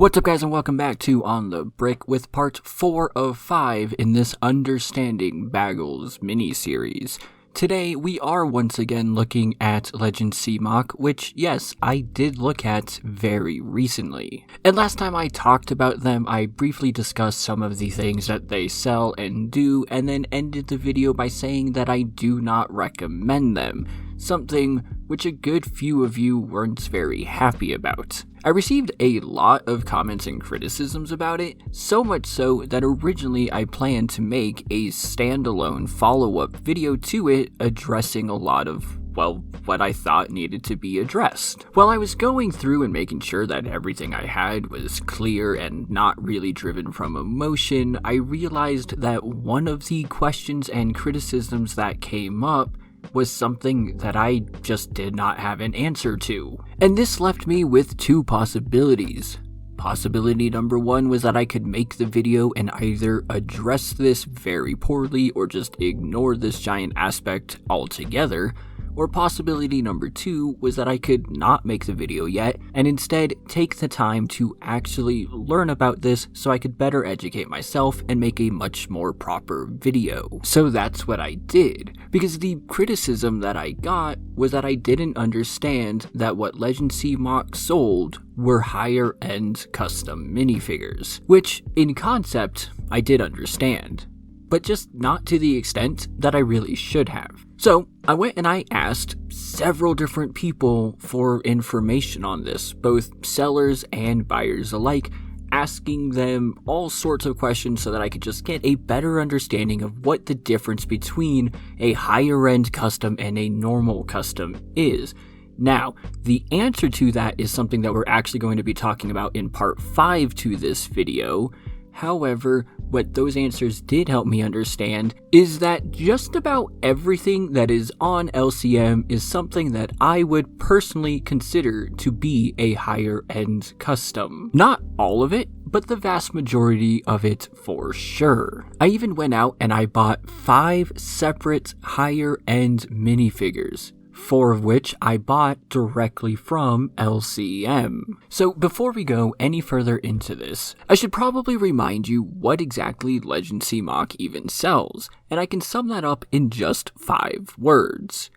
What's up guys and welcome back to On the Brick with part 4 of 5 in this Understanding Baggles mini-series. Today we are once again looking at LEGENDCMOC, which yes, I did look at very recently. And last time I talked about them, I briefly discussed some of the things that they sell and do, and then ended the video by saying that I do not recommend them. Something which a good few of you weren't very happy about. I received a lot of comments and criticisms about it, so much so that originally I planned to make a standalone follow-up video to it addressing a lot of, well, what I thought needed to be addressed. While I was going through and making sure that everything I had was clear and not really driven from emotion, I realized that one of the questions and criticisms that came up was something that I just did not have an answer to. And this left me with two possibilities. Possibility number one was that I could make the video and either address this very poorly or just ignore this giant aspect altogether. Or possibility number two was that I could not make the video yet and instead take the time to actually learn about this so I could better educate myself and make a much more proper video. So that's what I did, because the criticism that I got was that I didn't understand that what LEGENDCMOC sold were higher end custom minifigures, which in concept I did understand, but just not to the extent that I really should have. So I went and I asked several different people for information on this, both sellers and buyers alike, asking them all sorts of questions so that I could just get a better understanding of what the difference between a higher end custom and a normal custom is. Now, the answer to that is something that we're actually going to be talking about in part 5 to this video. However, what those answers did help me understand is that just about everything that is on LCM is something that I would personally consider to be a higher end custom. Not all of it, but the vast majority of it for sure. I even went out and I bought 5 separate higher end minifigures, 4 of which I bought directly from LCM. So before we go any further into this, I should probably remind you what exactly LEGENDCMOC even sells, and I can sum that up in just 5 words.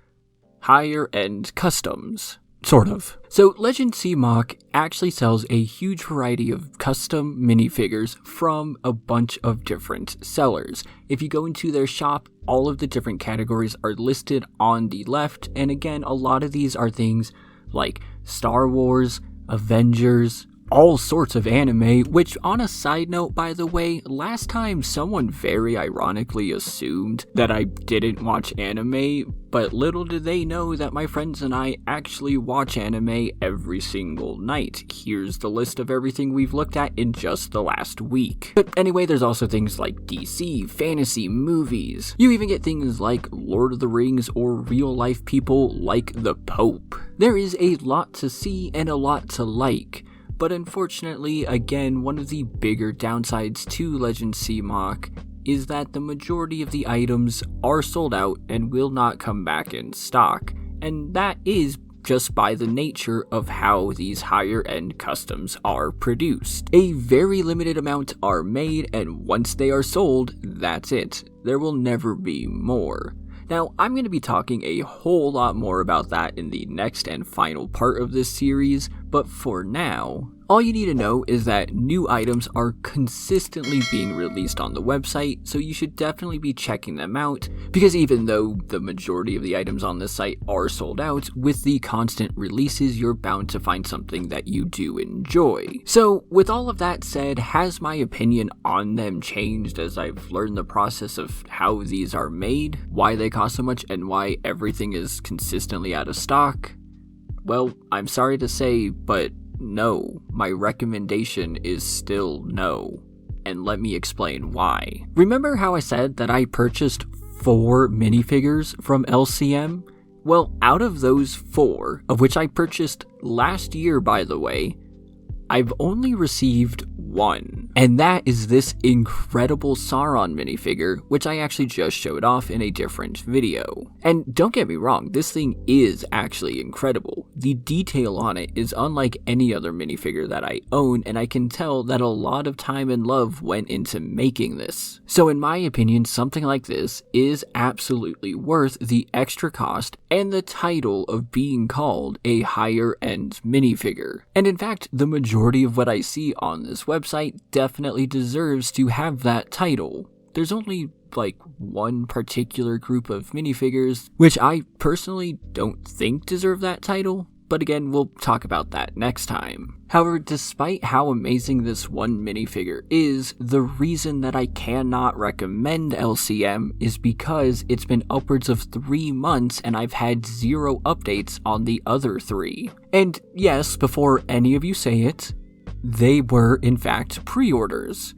Higher end customs. Sort of. So LEGENDCMOC actually sells a huge variety of custom minifigures from a bunch of different sellers. If you go into their shop, all of the different categories are listed on the left, and again, a lot of these are things like Star Wars, Avengers, all sorts of anime, which on a side note, by the way, last time someone very ironically assumed that I didn't watch anime, but little did they know that my friends and I actually watch anime every single night. Here's the list of everything we've looked at in just the last week. But anyway, there's also things like DC, fantasy, movies. You even get things like Lord of the Rings or real life people like the Pope. There is a lot to see and a lot to like. But unfortunately, again, one of the bigger downsides to LEGENDCMOC is that the majority of the items are sold out and will not come back in stock, and that is just by the nature of how these higher end customs are produced. A very limited amount are made, and once they are sold, that's it. There will never be more. Now, I'm going to be talking a whole lot more about that in the next and final part of this series, but for now, all you need to know is that new items are consistently being released on the website, so you should definitely be checking them out, because even though the majority of the items on this site are sold out, with the constant releases, you're bound to find something that you do enjoy. So, with all of that said, has my opinion on them changed as I've learned the process of how these are made, why they cost so much, and why everything is consistently out of stock? Well, I'm sorry to say, but no, my recommendation is still no, and let me explain why. Remember how I said that I purchased 4 minifigures from LCM? Well, out of those 4, of which I purchased last year by the way, I've only received 1, and that is this incredible Sauron minifigure, which I actually just showed off in a different video. And don't get me wrong, this thing is actually incredible. The detail on it is unlike any other minifigure that I own, and I can tell that a lot of time and love went into making this. So in my opinion, something like this is absolutely worth the extra cost and the title of being called a higher end minifigure. And in fact, the majority of what I see on this website definitely deserves to have that title. There's only like one particular group of minifigures, which I personally don't think deserve that title, but again, we'll talk about that next time. However, despite how amazing this one minifigure is, the reason that I cannot recommend LCM is because it's been upwards of 3 months and I've had 0 updates on the other 3. And yes, before any of you say it, they were in fact pre-orders.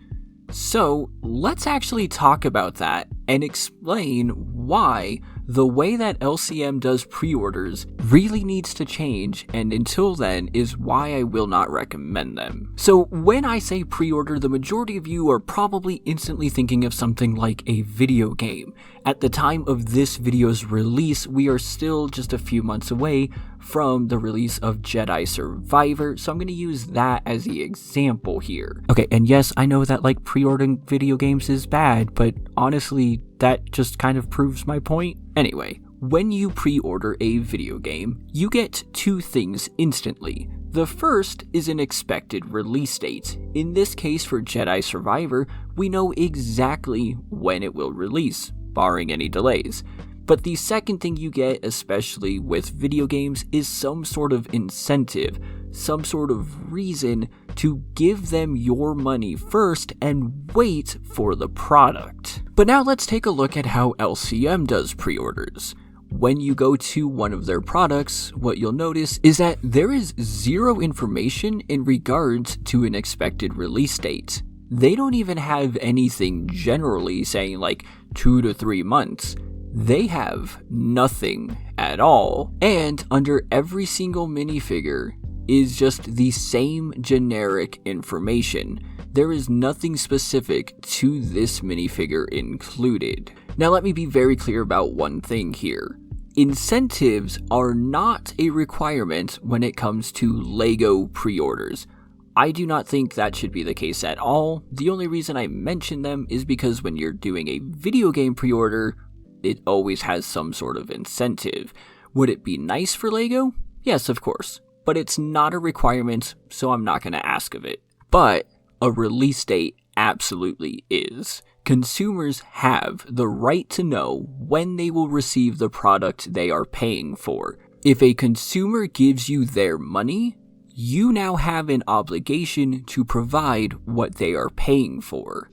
So let's actually talk about that and explain why the way that LCM does pre-orders really needs to change, and until then is why I will not recommend them. So when I say pre-order, the majority of you are probably instantly thinking of something like a video game. At the time of this video's release, we are still just a few months away from the release of Jedi Survivor, so I'm going to use that as the example here. Okay, and yes, I know that like pre-ordering video games is bad, but honestly, that just kind of proves my point. Anyway, when you pre-order a video game, you get 2 things instantly. The first is an expected release date. In this case for Jedi Survivor, we know exactly when it will release, barring any delays. But the second thing you get, especially with video games, is some sort of incentive, some sort of reason to give them your money first and wait for the product. But now let's take a look at how LCM does pre-orders. When you go to one of their products, what you'll notice is that there is 0 information in regards to an expected release date. They don't even have anything generally saying like 2 to 3 months. They have nothing at all. And under every single minifigure is just the same generic information. There is nothing specific to this minifigure included. Now let me be very clear about one thing here. Incentives are not a requirement when it comes to LEGO pre-orders. I do not think that should be the case at all. The only reason I mention them is because when you're doing a video game pre-order, it always has some sort of incentive. Would it be nice for LEGO? Yes, of course. But it's not a requirement, so I'm not going to ask of it. But a release date absolutely is. Consumers have the right to know when they will receive the product they are paying for. If a consumer gives you their money, you now have an obligation to provide what they are paying for.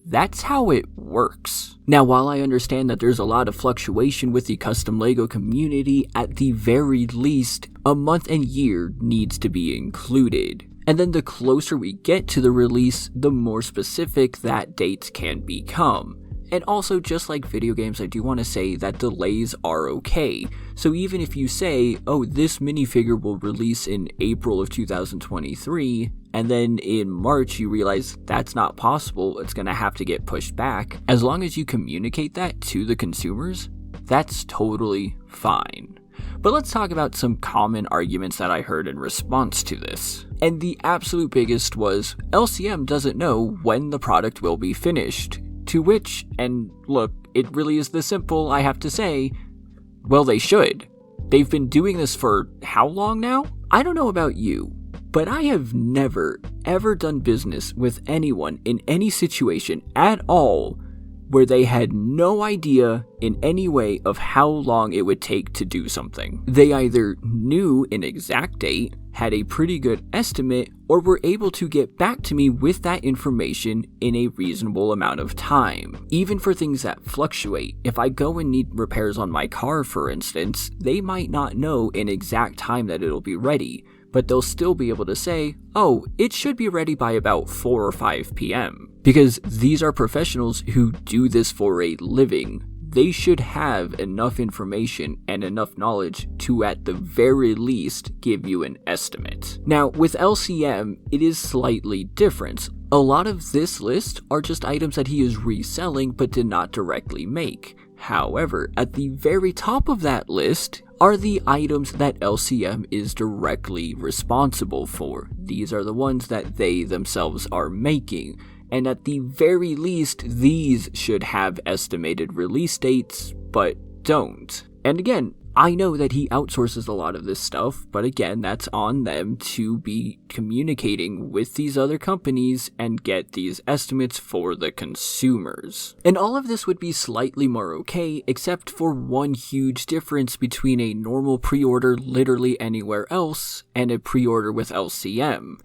That's how it works. Now, while I understand that there's a lot of fluctuation with the custom LEGO community, at the very least, a month and year needs to be included. And then the closer we get to the release, the more specific that date can become. And also, just like video games, I do want to say that delays are okay. So even if you say, oh, this minifigure will release in April of 2023, and then in March you realize that's not possible, it's going to have to get pushed back, as long as you communicate that to the consumers, that's totally fine. But let's talk about some common arguments that I heard in response to this. And the absolute biggest was, LCM doesn't know when the product will be finished. To which, and look, it really is this simple, I have to say, well, they should. They've been doing this for how long now? I don't know about you, but I have never, ever done business with anyone in any situation at all where they had no idea in any way of how long it would take to do something. They either knew an exact date, had a pretty good estimate, or were able to get back to me with that information in a reasonable amount of time. Even for things that fluctuate, if I go and need repairs on my car, for instance, they might not know an exact time that it'll be ready, but they'll still be able to say, oh, it should be ready by about 4 or 5 p.m. Because these are professionals who do this for a living. They should have enough information and enough knowledge to at the very least give you an estimate. Now, with LCM, it is slightly different. A lot of this list are just items that he is reselling but did not directly make. However, at the very top of that list are the items that LCM is directly responsible for. These are the ones that they themselves are making, and at the very least, these should have estimated release dates, but don't. And again, I know that he outsources a lot of this stuff, but again, that's on them to be communicating with these other companies and get these estimates for the consumers. And all of this would be slightly more okay, except for one huge difference between a normal pre-order literally anywhere else and a pre-order with LCM.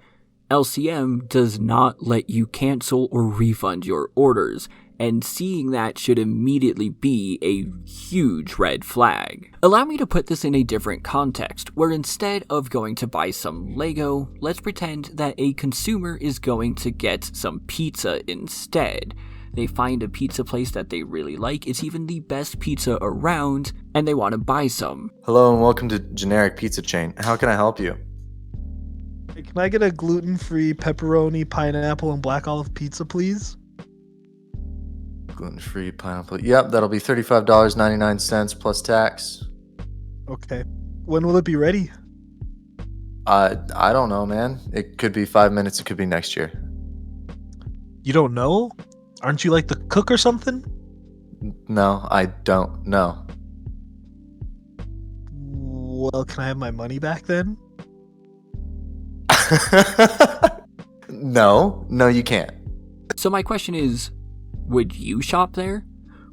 LCM does not let you cancel or refund your orders, and seeing that should immediately be a huge red flag. Allow me to put this in a different context, where instead of going to buy some Lego, let's pretend that a consumer is going to get some pizza instead. They find a pizza place that they really like, it's even the best pizza around, and they want to buy some. Hello and welcome to Generic Pizza Chain. How can I help you? Can I get a gluten-free pepperoni, pineapple, and black olive pizza, please? Gluten-free pineapple. Yep, that'll be $35.99 plus tax. Okay. When will it be ready? I don't know, man. It could be 5 minutes. It could be next year. You don't know? Aren't you like the cook or something? No, I don't know. Well, can I have my money back then? No, you can't. So my question is, would you shop there?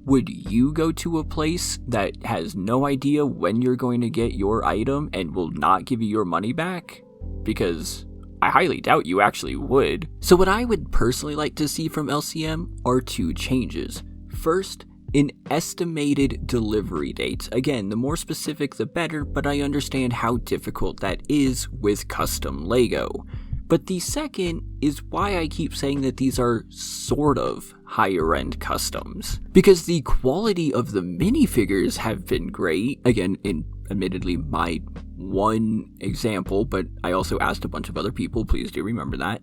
Would you go to a place that has no idea when you're going to get your item and will not give you your money back? Because I highly doubt you actually would. So what I would personally like to see from LCM are two changes. First, an estimated delivery date. Again, the more specific the better, but I understand how difficult that is with custom Lego. But the second is why I keep saying that these are sort of higher end customs. Because the quality of the minifigures have been great. Again, in admittedly my one example, but I also asked a bunch of other people, please do remember that.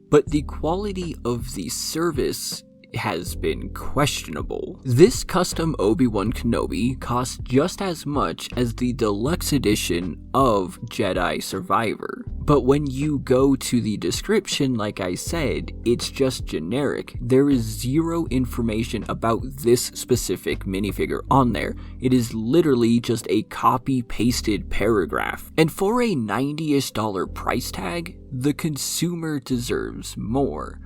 But the quality of the service has been questionable. This custom Obi-Wan Kenobi costs just as much as the deluxe edition of Jedi Survivor. But when you go to the description, like I said, it's just generic. There is zero information about this specific minifigure on there. It is literally just a copy-pasted paragraph. And for a $90-ish price tag, the consumer deserves more.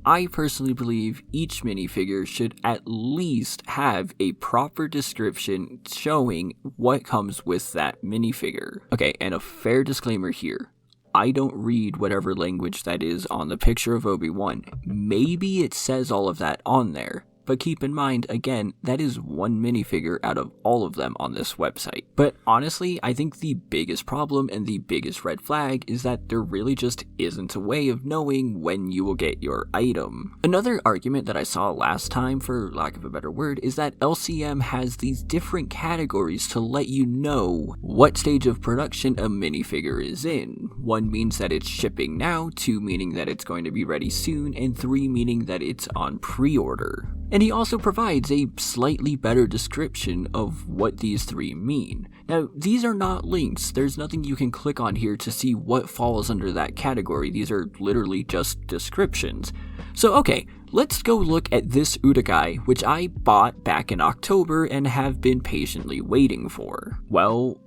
I personally believe each minifigure should at least have a proper description showing what comes with that minifigure. Okay, and a fair disclaimer here. I don't read whatever language that is on the picture of Obi-Wan. Maybe it says all of that on there. But keep in mind, again, that is one minifigure out of all of them on this website. But honestly, I think the biggest problem and the biggest red flag is that there really just isn't a way of knowing when you will get your item. Another argument that I saw last time, for lack of a better word, is that LCM has these different categories to let you know what stage of production a minifigure is in. 1 means that it's shipping now, 2 meaning that it's going to be ready soon, and 3 meaning that it's on pre-order. And he also provides a slightly better description of what these 3 mean. Now, these are not links. There's nothing you can click on here to see what falls under that category. These are literally just descriptions. So okay, let's go look at this Udakai, which I bought back in October and have been patiently waiting for. Well,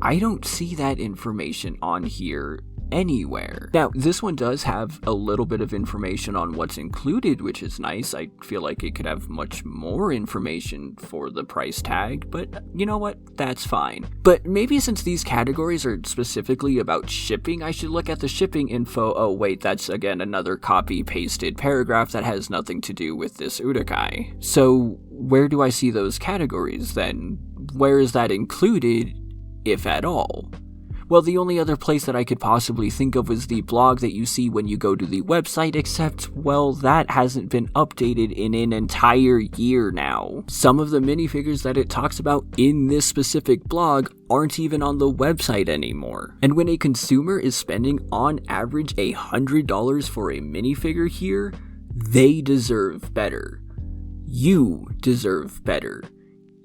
I don't see that information on here anywhere. Now, this one does have a little bit of information on what's included, which is nice. I feel like it could have much more information for the price tag, but you know what? That's fine. But maybe since these categories are specifically about shipping, I should look at the shipping info. Oh wait, that's again another copy-pasted paragraph that has nothing to do with this Udakai. So where do I see those categories then? Where is that included, if at all? Well, the only other place that I could possibly think of was the blog that you see when you go to the website, except, well, that hasn't been updated in an entire year now. Some of the minifigures that it talks about in this specific blog aren't even on the website anymore. And when a consumer is spending on average $100 for a minifigure here, they deserve better. You deserve better.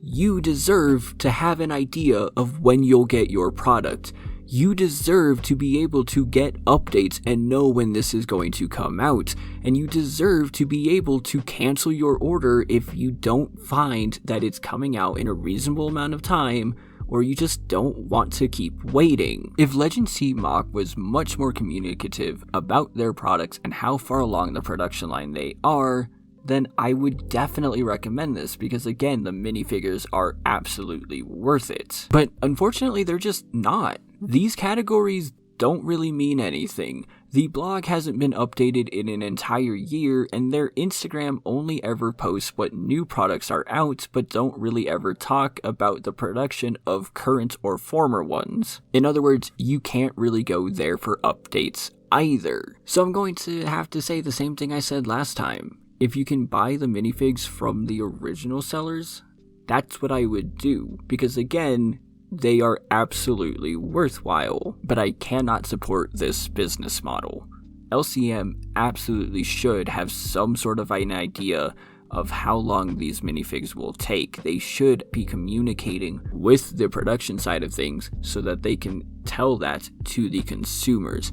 You deserve to have an idea of when you'll get your product. You deserve to be able to get updates and know when this is going to come out. And you deserve to be able to cancel your order if you don't find that it's coming out in a reasonable amount of time, or you just don't want to keep waiting. If LEGENDCMOC was much more communicative about their products and how far along the production line they are, then I would definitely recommend this, because again, the minifigures are absolutely worth it. But unfortunately, they're just not. These categories don't really mean anything. The blog hasn't been updated in an entire year, and their Instagram only ever posts what new products are out, but don't really ever talk about the production of current or former ones. In other words, you can't really go there for updates either. So I'm going to have to say the same thing I said last time. If you can buy the minifigs from the original sellers, that's what I would do, because again, they are absolutely worthwhile, but I cannot support this business model. LCM absolutely should have some sort of an idea of how long these minifigs will take. They should be communicating with the production side of things so that they can tell that to the consumers.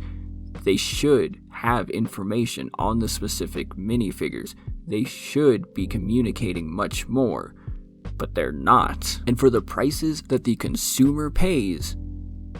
They should have information on the specific minifigures. They should be communicating much more, but they're not. And for the prices that the consumer pays,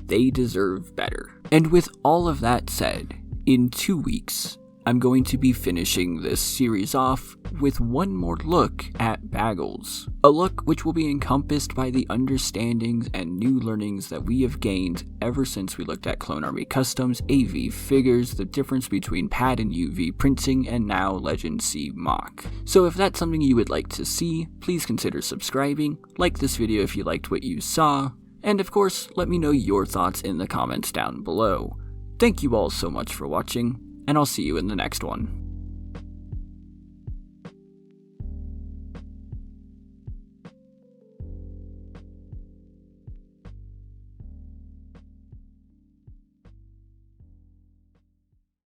they deserve better. And with all of that said, in 2 weeks, I'm going to be finishing this series off with one more look at Baggles. A look which will be encompassed by the understandings and new learnings that we have gained ever since we looked at Clone Army Customs, AV figures, the difference between pad and UV printing, and now LEGENDCMOC. So if that's something you would like to see, please consider subscribing, like this video if you liked what you saw, and of course, let me know your thoughts in the comments down below. Thank you all so much for watching, and I'll see you in the next one.